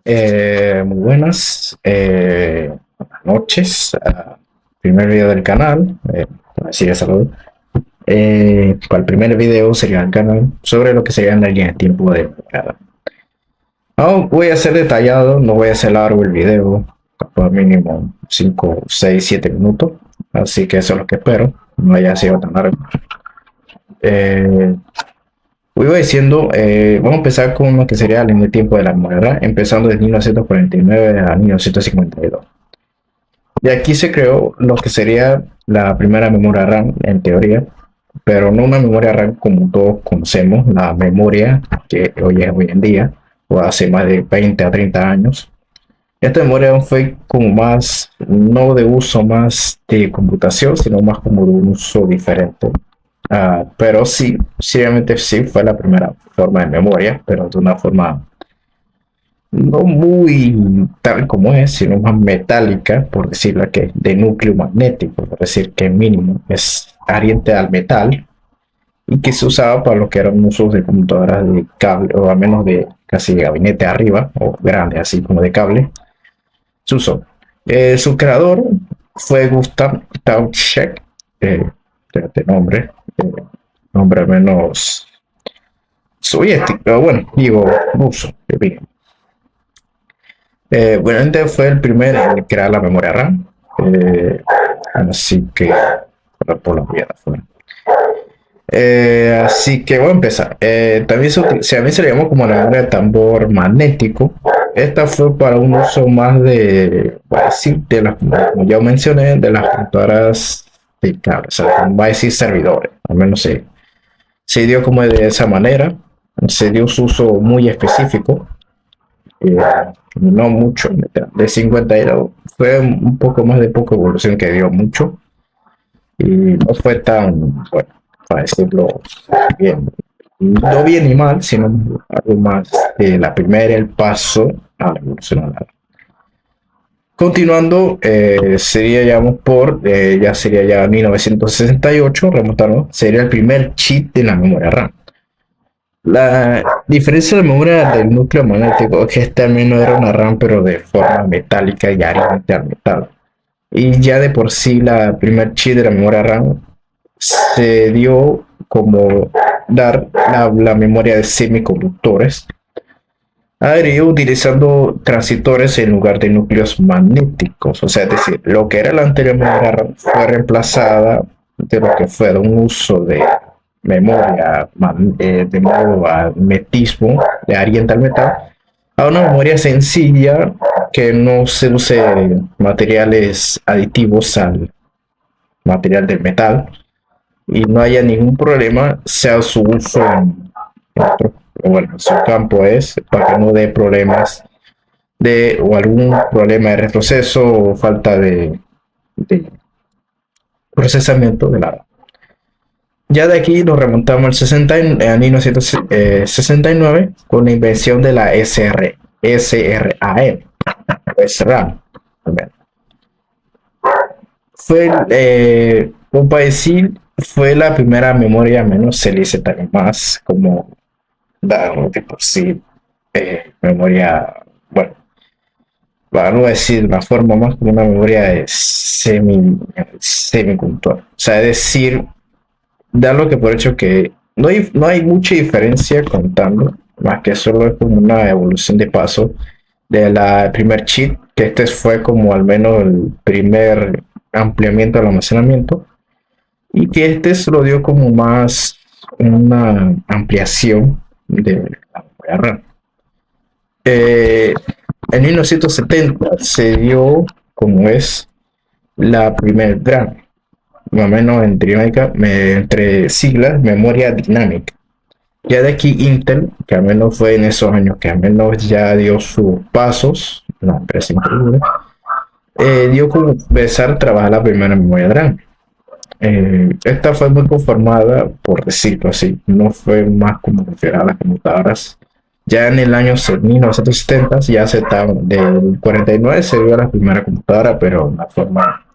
Muy buenas, buenas noches. Primer video del canal, así de salud. Para el primer video sería el canal sobre lo que sería la línea de tiempo de cada. No voy a ser detallado, no voy a hacer largo el video, por mínimo 5, 6, 7 minutos. Así que eso es lo que espero, no haya sido tan largo. Iba diciendo, vamos a empezar con lo que sería la línea de tiempo de la memoria RAM, empezando desde 1949 a 1952. De aquí se creó lo que sería la primera memoria RAM en teoría, pero no una memoria RAM como todos conocemos, la memoria que hoy es hoy en día, o hace más de 20 a 30 años. Esta memoria fue como más, no de uso más de computación, sino más como de un uso diferente. Pero sí, obviamente sí fue la primera forma de memoria, pero de una forma no muy tal como es, sino más metálica, por decirlo que de núcleo magnético, por decir que mínimo es ariente al metal y que se usaba para lo que eran usos de computadoras de cable o al menos de casi de gabinete arriba o grande así como de cable. Se usó. Su creador fue Gustav Tauchek, de nombre, nombre menos soviético, pero bueno, digo ruso, bien. Bueno, este fue el primero en crear la memoria RAM, así que por la mierda fue. Así que voy a empezar. También a mí se le llamó como la memoria de tambor magnético. Esta fue para un uso más de, voy a decir, de las, como ya mencioné, de las computadoras de cable, o sea, va a decir servidores, al menos se dio como de esa manera, se dio su uso muy específico, no mucho, de 52 fue un poco más de poca evolución que dio mucho y no fue tan, bueno, para decirlo bien, no bien ni mal, sino algo más de la primera, el paso a la evolución. Continuando, sería ya sería ya 1968, remontando, sería el primer chip de la memoria RAM. La diferencia de la memoria del núcleo magnético es que este al menos era una RAM pero de forma metálica y ariente al metal. Y ya de por sí la primer chip de la memoria RAM se dio como dar la memoria de semiconductores adherido utilizando transistores en lugar de núcleos magnéticos. O sea, es decir, lo que era la anterior memoria RAM fue reemplazada de lo que fue de un uso de memoria de modo magnetismo de ariente al metal a una memoria sencilla que no se use materiales aditivos al material del metal y no haya ningún problema, sea su uso en otro, bueno, su campo es para que no dé problemas de o algún problema de retroceso o falta de procesamiento de la. Ya de aquí nos remontamos al 60, a 1969 con la invención de la SRAM, SRAM. Fue, un decir, fue la primera memoria, menos se le dice también más como de por sí memoria, bueno, para no decir una forma más como una memoria de semiconductor. O sea, es decir, dar lo que por hecho que no hay mucha diferencia contando, más que solo es como una evolución de paso de la primer chip, que este fue como al menos el primer ampliamiento del almacenamiento, y que este se lo dio como más una ampliación de la memoria RAM. En 1970 se dio como es la primera RAM, más o menos entre siglas, memoria dinámica. Ya de aquí Intel, que al menos fue en esos años que al menos ya dio sus pasos, una empresa increíble, dio como empezar a trabajar la primera memoria RAM. Esta fue muy conformada, por decirlo así, no fue más como referida a las computadoras. Ya en el año 1970 ya se estaba, del 49 se dio la primera computadora, pero la forma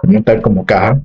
no tal como caja.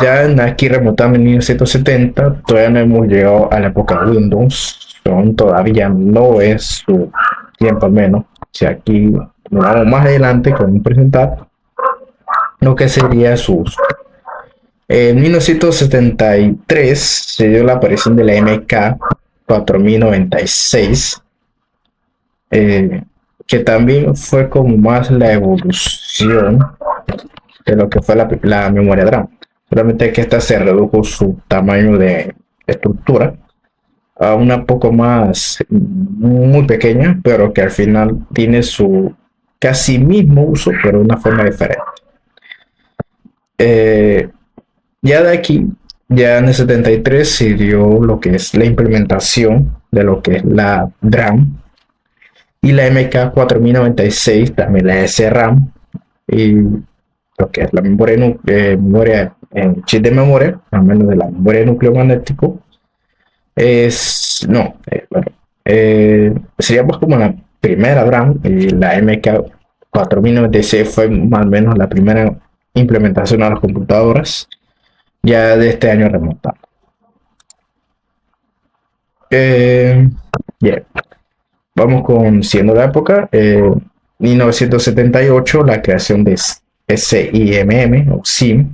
Ya aquí remontando en 1970, todavía no hemos llegado a la época Windows, todavía no es su tiempo al menos. Si aquí nos vamos más adelante con presentar lo que sería su uso. En 1973 se dio la aparición de la MK 4096, que también fue como más la evolución de lo que fue la memoria RAM. Solamente que esta se redujo su tamaño de estructura a una poco más, muy pequeña, pero que al final tiene su casi mismo uso, pero de una forma diferente. Ya de aquí, ya en el 73 se dio lo que es la implementación de lo que es la DRAM y la MK 4096, también la SRAM, y lo que es la memoria en chip de memoria, al menos de la memoria de núcleo magnético, es, no, bueno, sería pues como la primera DRAM, y la MK 4096 fue más o menos la primera implementación a las computadoras ya de este año remontado. Bien, vamos con siendo la época, 1978, la creación de SIMM o SIM.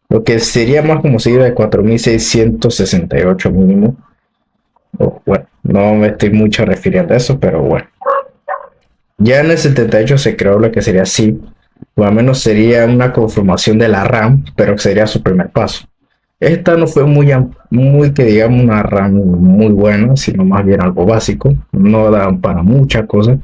Lo que sería más como seguir de 4668 mínimo. Bueno, no me estoy mucho refiriendo a eso, pero bueno. Ya en el 78 se creó lo que sería SIM, o al menos sería una conformación de la RAM, pero sería su primer paso. Esta no fue muy que digamos una RAM muy buena, sino más bien algo básico, no daban para muchas cosas,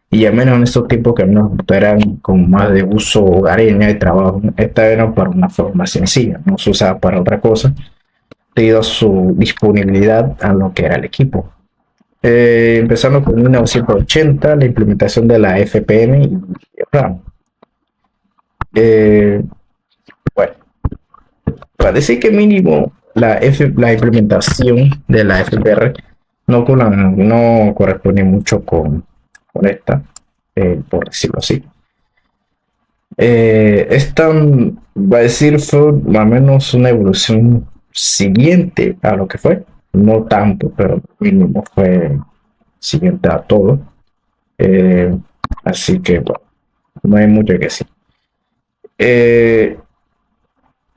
y al menos en estos tiempos que al menos eran con más de uso hogareño y trabajo, esta era para una forma sencilla, no se usaba para otra cosa, debido a su disponibilidad a lo que era el equipo. Empezando con 1980, la implementación de la FPM y RAM. Bueno, para decir que mínimo la implementación de la FPR no corresponde mucho con esta, por decirlo así. Esta, va a decir, fue más o menos una evolución siguiente a lo que fue, no tanto, pero mínimo fue siguiente a todo. Así que, bueno, no hay mucho que decir.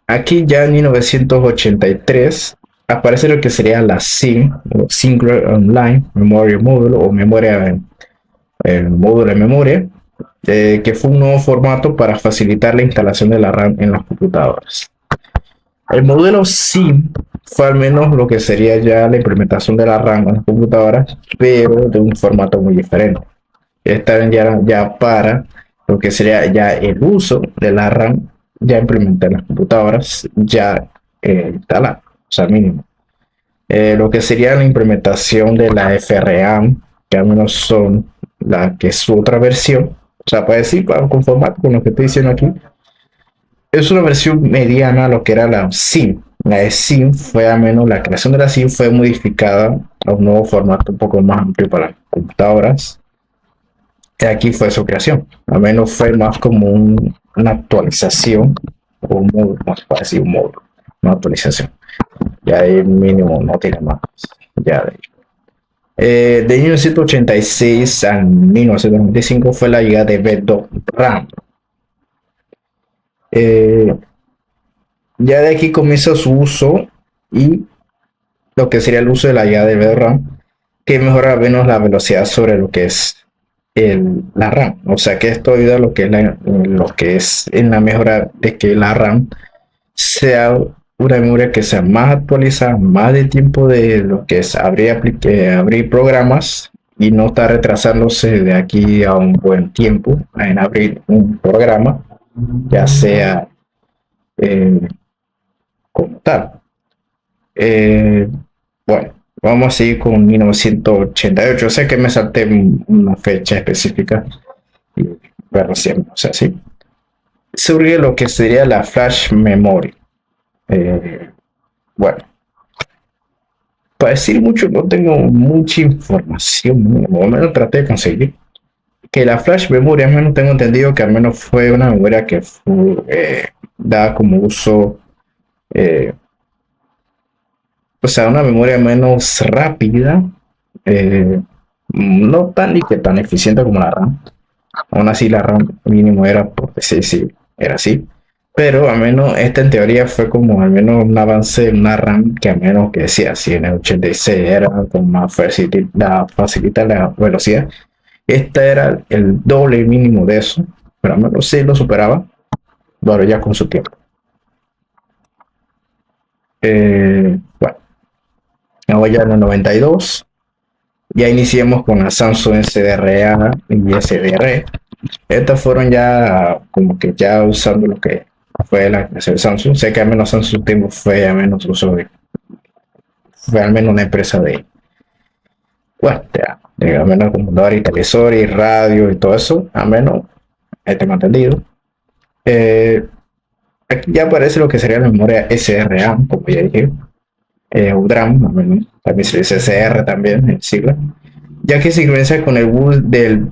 Aquí ya en 1983 aparece lo que sería la SIM, o Singular Online Memory Module, o memoria, el módulo de memoria, que fue un nuevo formato para facilitar la instalación de la RAM en las computadoras. El modelo SIM fue al menos lo que sería ya la implementación de la RAM en las computadoras, pero de un formato muy diferente. Esta ya para lo que sería ya el uso de la RAM ya implementada en las computadoras, ya instalada, o sea, mínimo. Lo que sería la implementación de la FRAM, que al menos son la que es su otra versión, o sea, para decir, para conformar con lo que estoy diciendo aquí, es una versión mediana a lo que era la SIM. La SIM fue, al menos la creación de la SIM fue modificada a un nuevo formato un poco más amplio para las computadoras. Y aquí fue su creación, al menos fue más como una actualización, o un módulo, más para decir un módulo, una actualización. Ya el mínimo no tiene más. Ya de 1986 a 1995 fue la llegada de V2 RAM. Ya de aquí comienza su uso y lo que sería el uso de la llegada de V2 RAM, que mejora menos la velocidad sobre lo que es la RAM. O sea que esto ayuda a lo que es en la mejora de que la RAM sea una memoria que sea más actualizada, más de tiempo de lo que es abrir programas y no estar retrasándose de aquí a un buen tiempo en abrir un programa, ya sea como tal. Bueno, vamos a seguir con 1988. Sé que me salté una fecha específica, pero siempre, o sea, sí. Surge lo que sería la flash memory. Bueno, para decir mucho, no tengo mucha información, o al menos traté de conseguir que la flash memory, al menos tengo entendido que al menos fue una memoria que fue dada como uso o sea, una memoria menos rápida, eh, no tan ni que tan eficiente como la RAM. Aún así, la RAM mínimo era, porque sí, sí, era así. Pero al menos esta en teoría fue como al menos un avance en una RAM que al menos que decía, si en el 86 era con más facilita la velocidad. Esta era el doble mínimo de eso, pero al menos sí lo superaba, bueno, ya con su tiempo. Bueno, ahora ya en el 92, ya iniciamos con la Samsung SDRA y SDR. Estas fueron ya como que ya usando lo que fue la clase de Samsung. Sé que al menos Samsung tiempo fue al menos uso de, fue al menos una empresa de, bueno, de al menos computador y televisor y radio y todo eso, al menos tengo entendido. Eh, Aquí ya aparece lo que sería la memoria SRAM, como ya dije, o DRAM, al menos, también se dice SR también, en sigla, ya que se sincroniza con el bus del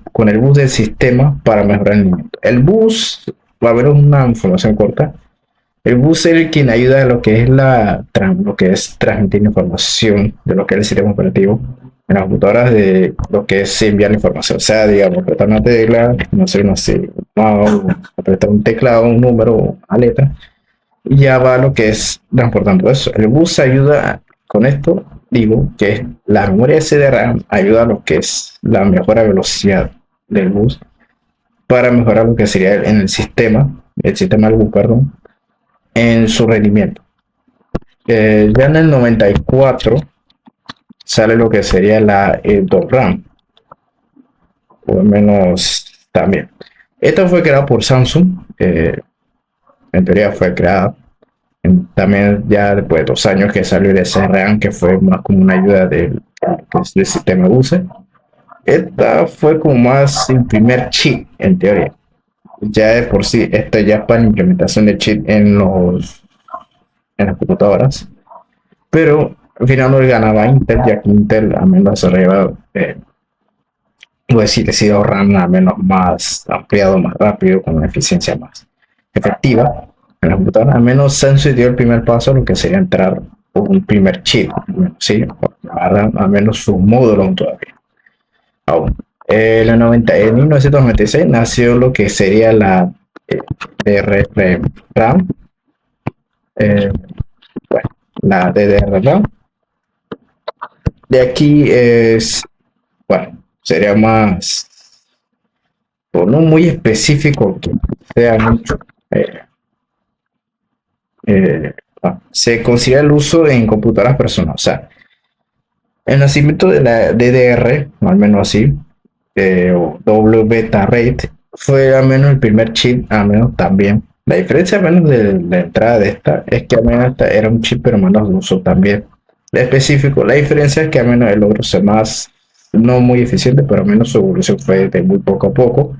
sistema para mejorar el rendimiento. El bus, va a haber una información corta. El bus es el quien ayuda a lo que es lo que es transmitir información de lo que es el sistema operativo en las computadoras, de lo que es enviar la información. O sea, digamos, apretar una tecla, no sé, apretar un teclado, un número, una letra, y ya va lo que es transportando eso. El bus ayuda con esto, digo, que la memoria SDRAM ayuda a lo que es la mejora de velocidad del bus para mejorar lo que sería en el sistema del bus, perdón, en su rendimiento. Ya en el 94 sale lo que sería la RAM, o al menos también. Esta fue creada por Samsung, en teoría fue creada. También ya después de 2 años que salió el SRAM, que fue más como una ayuda del sistema USE. Esta fue como más el primer chip, en teoría. Ya de por sí, esta ya es para la implementación de chip en las computadoras. Pero al final no le ganaba a Intel, ya que Intel al menos desarrollaba, pues sí, les iba ahorrando al menos más ampliado, más rápido, con una eficiencia más efectiva en la computadora. Al menos Samsung dio el primer paso a lo que sería entrar un primer chip, ¿sí? Al menos su módulo todavía. Aún. En 1996 nació lo que sería la DDR-RAM, bueno, la DDR-RAM. De aquí es, bueno, sería más, o no muy específico, que sea mucho. Eh, Se considera el uso en computadoras personales. O sea, el nacimiento de la DDR, o al menos así, o doble beta rate, fue al menos el primer chip, al menos también. La diferencia, al menos de la entrada de esta, es que al menos esta era un chip, pero menos de uso también. La específico, la diferencia es que al menos el logro ser más, no muy eficiente, pero al menos su evolución fue de muy poco a poco.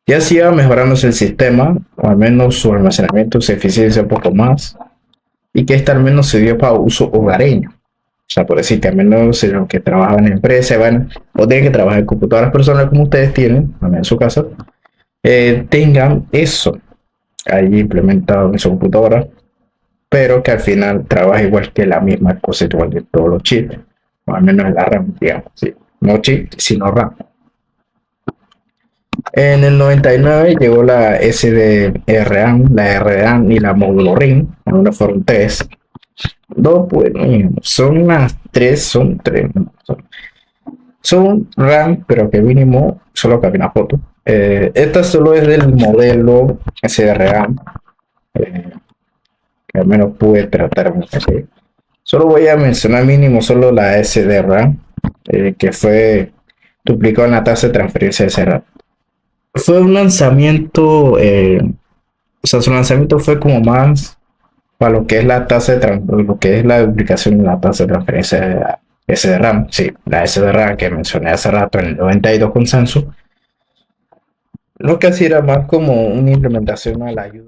Y así iba mejorándose el sistema, o al menos su almacenamiento, su eficiencia un poco más, y que esta al menos se dio para uso hogareño. O sea, por decir que al menos si los que trabajan en empresas, bueno, o tienen que trabajar en computadoras personales como ustedes tienen, en su casa, tengan eso ahí implementado en su computadora, pero que al final trabaja igual que la misma cosa, igual de todos los chips, o al menos la RAM, digamos, ¿sí? No chip, sino RAM. En el 99 llegó la SDRAM, la RRAM y la módulo RIM, una fueron tres. Dos, pues, son unas tres, son RAM, pero que mínimo solo cabe una foto. Esta solo es del modelo SDRAM, que al menos pude tratar. Solo voy a mencionar mínimo solo la SDRAM, que fue duplicado en la tasa de transferencia de ese RAM. Fue un lanzamiento, o sea, su lanzamiento fue como más para lo que es la tasa de lo que es la duplicación de la tasa de transferencia de SDRAM, sí, la SDRAM que mencioné hace rato en el 92 con Samsung, lo que hacía era más como una implementación a la ayuda.